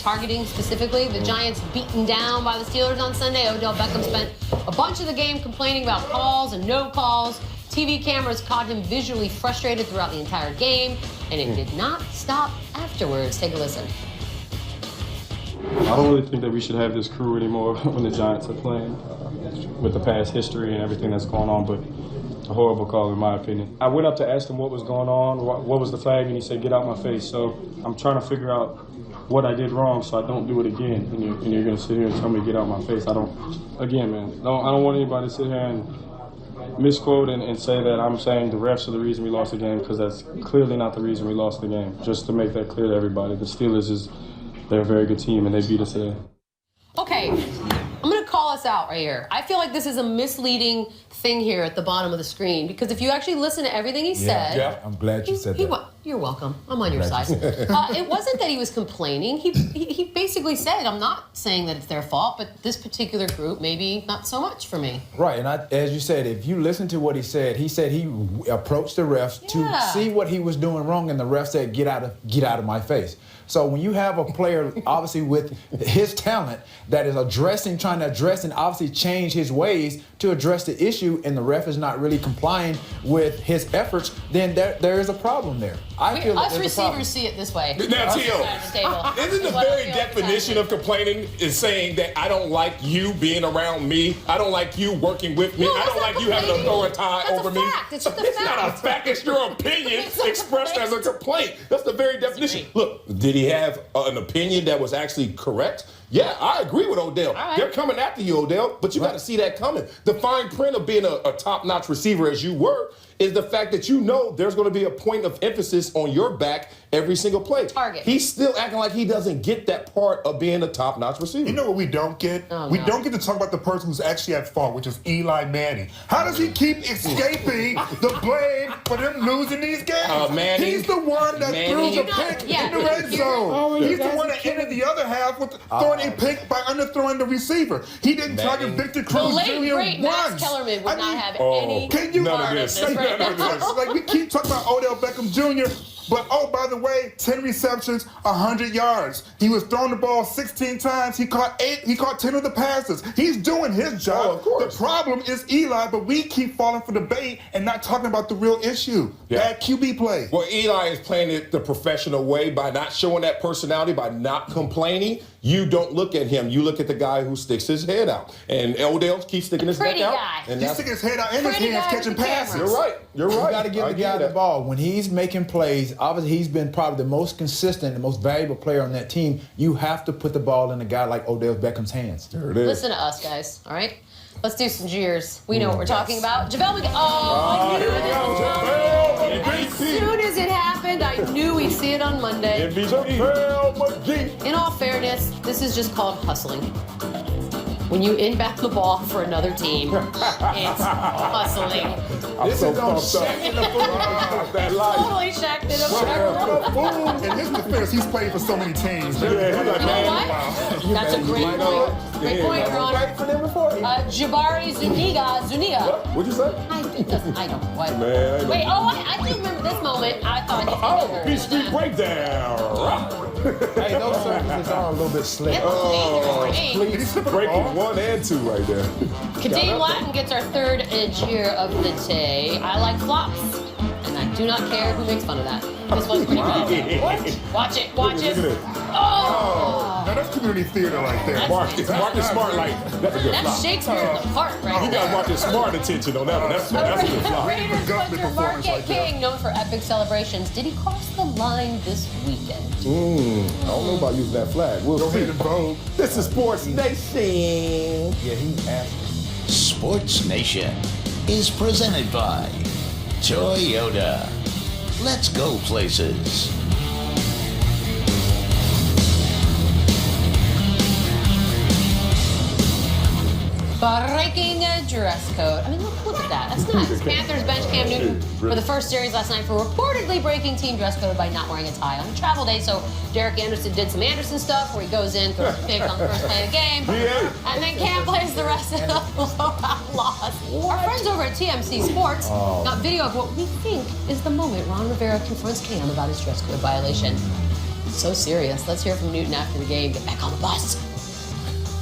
targeting specifically. The Giants beaten down by the Steelers on Sunday. Odell Beckham spent a bunch of the game complaining about calls and no calls. TV cameras caught him visually frustrated throughout the entire game, and it did not stop afterwards. Take a listen. I don't really think that we should have this crew anymore when the Giants are playing with the past history and everything that's going on, but a horrible call in my opinion. I went up to ask him what was going on, what was the flag, and he said, "Get out my face." So I'm trying to figure out what I did wrong so I don't do it again. And you're going to sit here and tell me to get out my face. I don't want anybody to sit here and misquote and say that I'm saying the refs are the reason we lost the game, because that's clearly not the reason we lost the game. Just to make that clear to everybody, the Steelers they're a very good team and they beat us today. Okay, I'm going to call us out right here. I feel like this is a misleading thing here at the bottom of the screen, because if you actually listen to everything he said... Yeah, I'm glad you said that. You're welcome. I'm on your side. It wasn't that he was complaining. He basically said, I'm not saying that it's their fault, but this particular group, maybe not so much for me. Right, and as you said, if you listen to what he said he approached the refs to see what he was doing wrong, and the refs said, get out of my face. So when you have a player, obviously with his talent, that is trying to address and obviously change his ways to address the issue, and the ref is not really complying with his efforts, then there is a problem there. I feel us receivers see it this way. Now, Tio, isn't the very definition of complaining is saying that I don't like you being around me, I don't like you working with me, I don't like you having authority over me? It's just a It's fact. not a fact, it's your opinion expressed as a complaint. That's the very definition. Look, did he have an opinion that was actually correct? Yeah, I agree with Odell. Right. They're coming after you, Odell, but you got to see that coming. The fine print of being a top-notch receiver as you were is the fact that you know there's going to be a point of emphasis on your back every single play. Target. He's still acting like he doesn't get that part of being a top-notch receiver. You know what we don't get? We don't get to talk about the person who's actually at fault, which is Eli Manning. How does he keep escaping the blame for them losing these games? Manning. He's the one that threw the pick in the red zone. He's the one that ended the other half with throwing a pick by underthrowing the receiver. He didn't target Victor The Cruz late, Jr. great Max once. Kellerman would not have any Can you part of this right none of this? Like, we keep talking about Odell Beckham Jr., but oh, by the way, 10 receptions, 100 yards. He was throwing the ball 16 times. He caught 8. He caught 10 of the passes. He's doing his job. Of course. The problem is Eli, but we keep falling for the bait and not talking about the real issue. Bad QB play. Well, Eli is playing it the professional way by not showing that personality, by not complaining. You don't look at him. You look at the guy who sticks his head out. And Odell keeps sticking his neck out. And He's sticking his head out and his hands catching passes. You're right. You're right. You got to give the guy the ball. When he's making plays, obviously he's been probably the most consistent, the most valuable player on that team. You have to put the ball in a guy like Odell Beckham's hands. There it is. Listen to us, guys, all right? Let's do some Jeers. We know what we're talking about. JaVale McGee. Oh, I knew it. As soon as it happened, I knew we'd see it on Monday. In all fairness, this is just called hustling. When you inbound the ball for another team, it's hustling. This is on Shaq in the Totally Shaq in the In his defense, he's played for so many teams. You know what? That's a great point. Great point, Your Honor. for them before. Jabari Zuniga. What'd you say? I don't know what. Man, Wait, I do remember this moment. I thought Beach Street Breakdown. Hey, those surfaces are a little bit slick. Please breaking 1 and 2 right there. Kadeem Latin gets our third Jeer of the day. I like flops, and I do not care who makes fun of that. This one's pretty good. Watch it. Oh! Now that's community theater right there. Marcus Smart, that's a good That's flop. Shakespeare in the park, right? You got Marcus Smart attention on that one. That's a good flop. Raiders punter Marquette King, known for epic celebrations. Did he cross the line this weekend? I don't know about using that flag. We'll Go see. ahead and vote. This is Sports Nation. Yeah, he asked. Sports Nation is presented by Toyota. Let's go places. Breaking a dress code. I mean, look at that. That's nice. Panthers bench Cam Newton for the first series last night for reportedly breaking team dress code by not wearing a tie on travel day. So Derek Anderson did some Anderson stuff where he goes in, throws a pick on the first play of the game, and then Cam plays the rest of the blowout loss. Our friends over at TMC Sports got video of what we think is the moment Ron Rivera confronts Cam about his dress code violation. So serious. Let's hear from Newton after the game. Get back on the bus.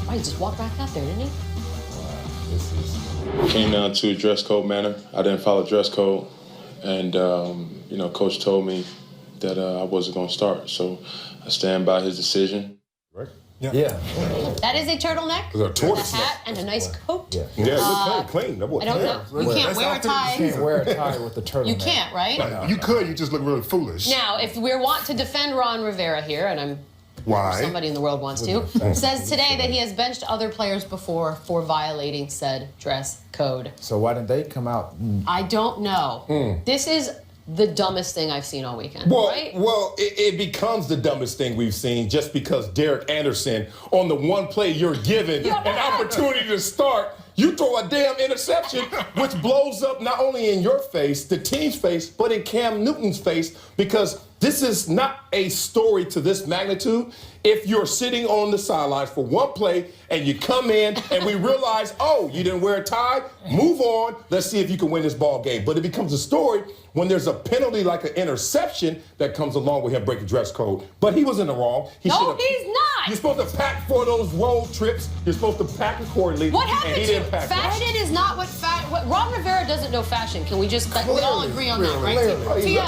Oh, he just walked back out there, didn't he? Came down to a dress code manner. I didn't follow dress code. And, Coach told me that I wasn't going to start. So I stand by his decision. Right? Yeah. That is a turtleneck, It's a tortoise a hat, and a nice coat. Yeah. Yeah, look clean. That boy I don't know. You can't wear a tie. You can't wear a tie with the turtleneck. You can't, right? You could. You just look really foolish. Now, if we want to defend Ron Rivera here, and I'm Why? somebody in the world wants to, says today that he has benched other players before for violating said dress code. So why didn't they come out? I don't know. This is the dumbest thing I've seen all weekend, right? Well, it becomes the dumbest thing we've seen just because Derek Anderson, on the one play you're given an opportunity to start, you throw a damn interception, which blows up not only in your face, the team's face, but in Cam Newton's face, because this is not a story to this magnitude. If you're sitting on the sidelines for one play and you come in and we realize, oh, you didn't wear a tie, move on, let's see if you can win this ball game. But it becomes a story when there's a penalty like an interception that comes along with him breaking dress code. But he was in the wrong. No, he's not. You're supposed to pack for those road trips. You're supposed to pack accordingly. What happened and he to didn't pack. fashion is not what Ron Rivera doesn't know fashion. Can we just we all agree on that, right? Tio,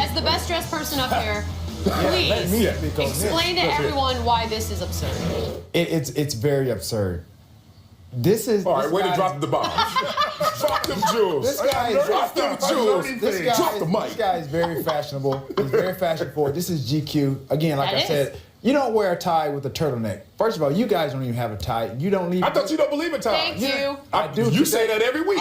as the best dressed person up here, please explain to everyone why this is absurd. It's very absurd. This is all right. Way to drop the bomb. Drop them jewels. This guy is drop them jewels. Drop the mic. This guy is very fashionable. He's very fashion forward. This is GQ. Again, like I said, you don't wear a tie with a turtleneck. First of all, you guys don't even have a tie. You don't need. I thought you don't believe in ties. Thank you. I do. You say that every week.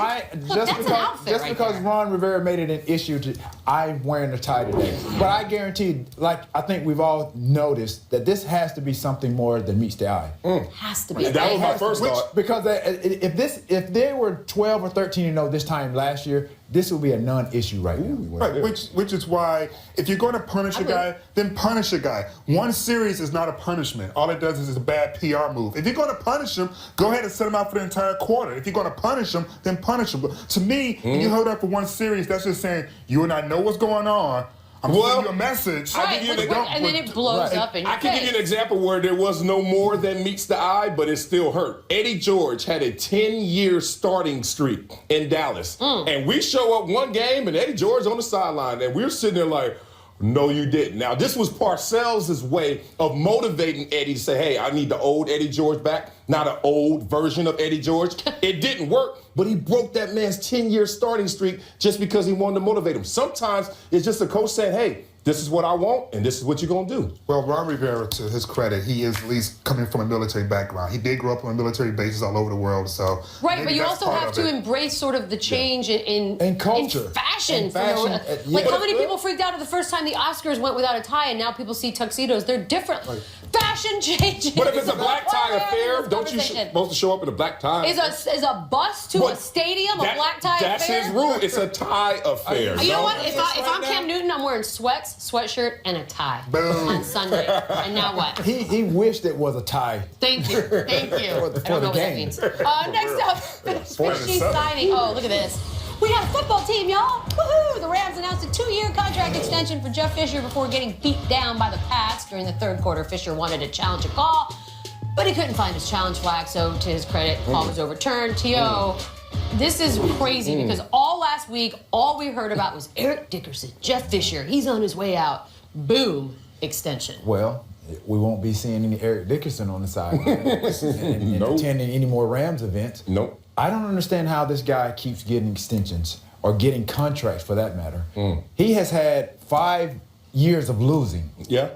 Just because Ron Rivera made it an issue, I'm wearing a tie today. But I guarantee, I think we've all noticed that this has to be something more than meets the eye. Has to be. That was my first thought. Because if they were 12 or 13-0 this time last year, this would be a non-issue right now. Right, which is why if you're going to punish a guy, then punish a guy. One series is not a punishment. All it does is a bad PR move. If you're going to punish him, go ahead and set him out for the entire quarter. If you're going to punish him, then punish him. But to me, when you hold up for one series, that's just saying you and I know what's going on. I'm sending you a message. And then it blows up in your face. I can give you an example where there was no more than meets the eye, but it still hurt. Eddie George had a 10-year starting streak in Dallas. And we show up one game, and Eddie George on the sideline, and we're sitting there like, no, you didn't. Now, this was Parcells' way of motivating Eddie to say, hey, I need the old Eddie George back, not an old version of Eddie George. It didn't work, but he broke that man's 10-year starting streak just because he wanted to motivate him. Sometimes it's just a coach saying, hey, this is what I want, and this is what you're going to do. Well, Ron Rivera, to his credit, he is at least coming from a military background. He did grow up on military bases all over the world, so... Right, but you also have to embrace sort of the change in culture. In fashion. Like, how many people freaked out at the first time the Oscars went without a tie, and now people see tuxedos? They're different. Right. Fashion changes. But if it's a black tie affair, don't you supposed to show up in a black tie? Is a bus to a stadium a black tie that's affair? That's his rule. It's a tie affair. You know what? If I'm Cam Newton, I'm wearing sweats, sweatshirt, and a tie on Sunday. And now what? He wished it was a tie. Thank you. Thank you. I don't know what that means. Next up, fishy signing. Oh, look at this. We got a football team, y'all. Woohoo! The Rams announced a 2-year contract extension for Jeff Fisher before getting beat down by the Pats. During the third quarter, Fisher wanted to challenge a call, but he couldn't find his challenge flag, so to his credit, call was overturned. T.O., this is crazy because all last week, all we heard about was Eric Dickerson, Jeff Fisher. He's on his way out. Boom, extension. Well, we won't be seeing any Eric Dickerson on the sideline and attending any more Rams events. Nope. I don't understand how this guy keeps getting extensions or getting contracts for that matter. He has had 5 years of losing. Yeah.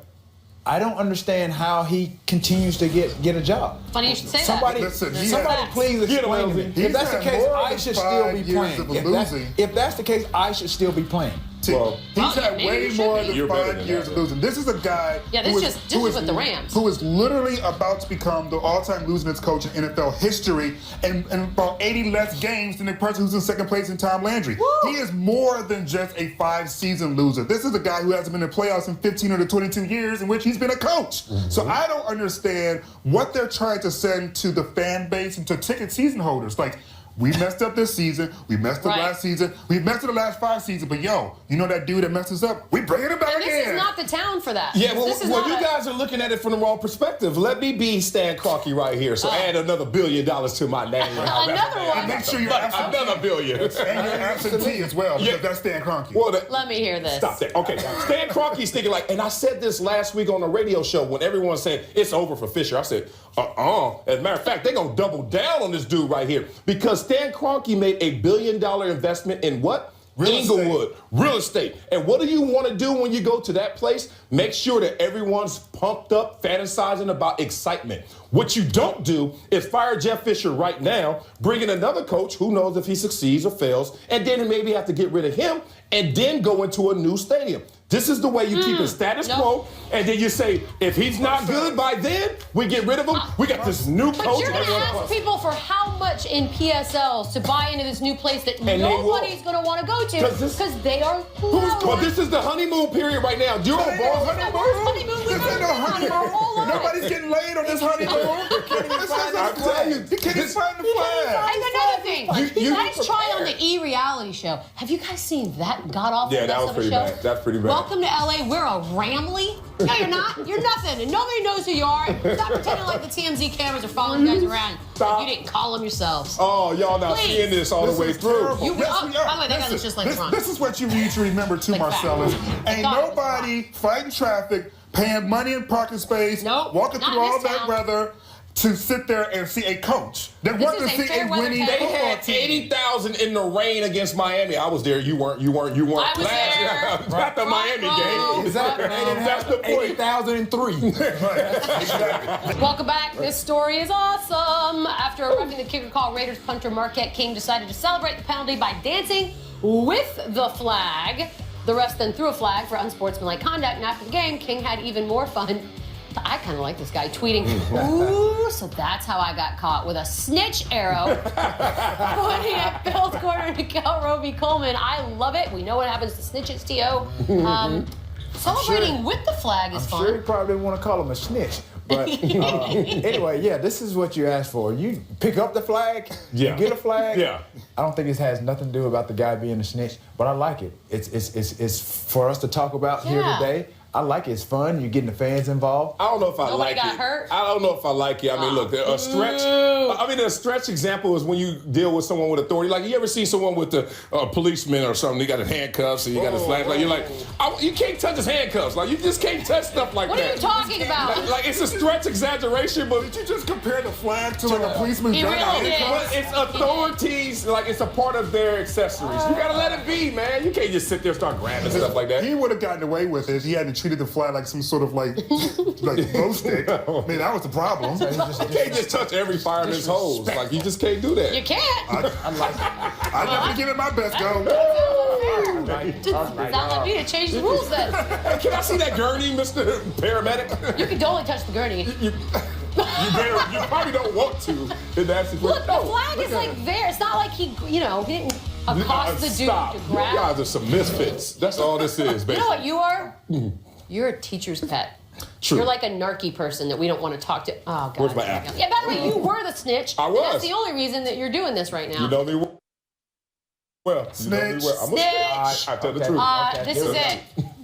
I don't understand how he continues to get a job. Funny you should say somebody, that. Somebody please explain to me. If that's the case, I should still be playing. If that's the case, I should still be playing. Well, he's had way more than 5 years of losing. This is a guy who is with the Rams, who is literally about to become the all-time losingest coach in NFL history, and about 80 less games than the person who's in second place in Tom Landry. Woo! He is more than just a 5-season loser. This is a guy who hasn't been in the playoffs in 15 or 22 years in which he's been a coach. So I don't understand what they're trying to send to the fan base and to ticket season holders. Like, we messed up this season. We messed up last season. We messed up the last 5 seasons. But yo, you know that dude that messed us up? We bringing him back and again. this is not the town for that. Yeah, well you guys are looking at it from the wrong perspective. Let me be Stan Kroenke right here. So add another $1 billion to my name. Another one. And make sure you're another $1 billion. And you're absentee as well, because that's Stan Kroenke. Well, let me hear this. Stop that. Okay, Stan Kroenke's thinking like, and I said this last week on the radio show when everyone said it's over for Fisher. I said, As a matter of fact, they're gonna double down on this dude right here because Stan Kroenke made a $1 billion investment in what? Inglewood, real estate. And what do you want to do when you go to that place? Make sure that everyone's pumped up, fantasizing about excitement. What you don't do is fire Jeff Fisher right now, bring in another coach who knows if he succeeds or fails, and then maybe have to get rid of him and then go into a new stadium. This is the way you keep it status quo, and then you say, if he's not good by then, we get rid of him. We got this new coach. But you're going to ask people for how much in PSLs to buy into this new place that nobody's going to want to go to because they are low. Well, this is the honeymoon period right now. Do you know Nobody's getting laid on this honeymoon. He can't even find the flag. And another thing, nice try on the E-reality show. Have you guys seen that god-awful that was pretty bad. That's pretty bad. Welcome to LA. We're a Ramley. No, you're not. You're nothing. And nobody knows who you are. Stop pretending like the TMZ cameras are following you guys around. Like you didn't call them yourselves. Oh, y'all not seeing this all the way through. By the way, that guy looks just like Trump. This is what you need to remember too, Marcellus. Ain't nobody fighting traffic, paying money in parking space, walking through all that weather to sit there and see a coach. They want to see a winning They football had team. 80,000 in the rain against Miami. I was there. You weren't. I was there. Not the Miami game. That's the point. 80,003. Welcome back. This story is awesome. After roughing the kicker call, Raiders punter Marquette King decided to celebrate the penalty by dancing with the flag. The refs then threw a flag for unsportsmanlike conduct, and after the game, King had even more fun. I kind of like this guy tweeting, ooh, so that's how I got caught with a snitch arrow pointing at Bills corner Nickel Roby Coleman. I love it. We know what happens to snitches, T.O. Celebrating with the flag is fun. I'm sure you probably didn't want to call him a snitch. But anyway, yeah, this is what you asked for. You pick up the flag, you get a flag. Yeah. I don't think it has nothing to do about the guy being a snitch, but I like it. It's for us to talk about here today. I like it. It's fun. You're getting the fans involved. I don't know if I like it. Nobody got hurt? I don't know if I like it. I mean, look, a stretch example is when you deal with someone with authority. Like, you ever see someone with the policeman or something? He got his handcuffs and you got his flag. Like, you're like, you can't touch his handcuffs. Like, you just can't touch stuff like that. What are you talking about? Like, it's a stretch exaggeration, but did you just compare the flag to like a policeman's gun? But it's authorities. Like, it's a part of their accessories. You gotta let it be, man. You can't just sit there and start grabbing stuff like that. He would have gotten away with it if he hadn't treated the flag like some sort of like glow stick. I mean, that was the problem. You can't just touch every fireman's hose. Like, you just can't do that. You can't. I like it. I definitely give it my best go. It's not like me to change the rules then. Hey, can I see that gurney, Mr. Paramedic? You can only touch the gurney. You probably don't want to in that situation. Look, the flag is like there. It's not like he didn't accost the dude to grab. You guys are some misfits. That's all this is, basically. You know what you are? You're a teacher's pet. True. You're like a narky person that we don't want to talk to. Oh, God. Where's my apple? Yeah, by the way, you were the snitch. I was. That's the only reason that you're doing this right now. You know me well. Snitch. Snitch. I tell the truth. This is it.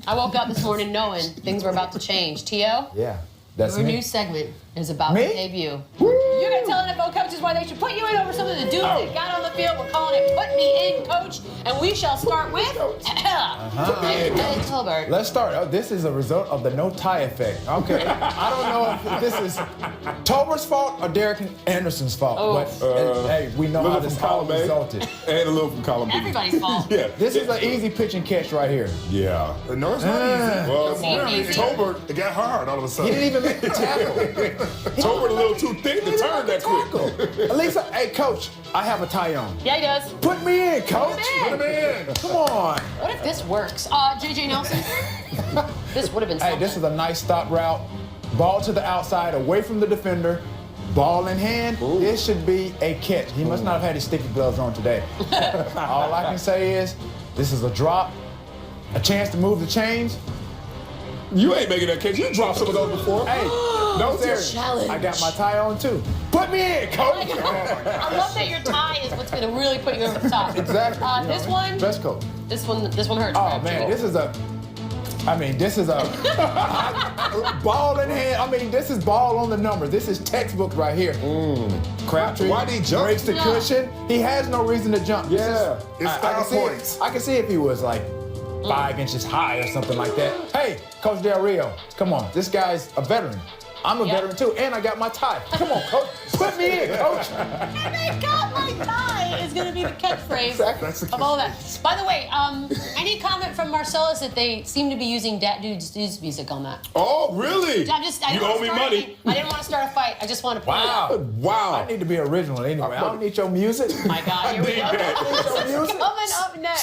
I woke up this morning knowing things were about to change. T.O.? Yeah, that's Your me. new segment is about Me? to debut. You're going to tell NFL coaches why they should put you in over some of the dudes that got on the field. We're calling it Put Me In, Coach. And we shall start with Hilbert. Let's start. Oh, this is a result of the no tie effect. Okay. I don't know if this is Tober's fault or Derek Anderson's fault, but hey, we know how this all resulted. And a little from column B. Everybody's fault. Yeah. This is an easy pitch and catch right here. Yeah. No, it's not easy. Well, Easy. Tolbert, it got hard all of a He sudden. didn't even make the tackle. Tolbert a little too thick to turn that quick. At least, hey, Coach, I have a tie on. Yeah, he does. Put me in, Coach. Put him in. Come on. What if this works? JJ Nelson? This would have been Hey, something. this is a nice stop route. Ball to the outside, away from the defender. Ball in hand. This should be a catch. He must not have had his sticky gloves on today. All I can say is, this is a drop, a chance to move the chains. You ain't making that catch. You dropped some of those before. Hey, No, It's a serious. challenge. I got my tie on too. Put me in, coach. I love that your tie is what's going to really put you over the top. Exactly. This one. Dress code. This one hurts. Oh man, this is a ball in hand. I mean, this is ball on the number. This is textbook right here. Crabtree. Why did he jump? Breaks the cushion. He has no reason to jump. Yeah. It's style points. I can see if he was like 5 inches high or something like that. Hey, Coach Del Rio, come on. This guy's a veteran. I'm a veteran too, and I got my tie. Come on, coach. Put me in, coach. And I got my tie is going to be the catchphrase That's the of all that. By the way, any comment from Marcellus that they seem to be using Dat Dude's music on that? Oh, really? I You didn't owe wanna me start money. anything. I didn't want to start a fight. I just want to point it out. Wow. I need to be original anyway. I don't need your music. My God, here we go. I don't need your music. Coming up next.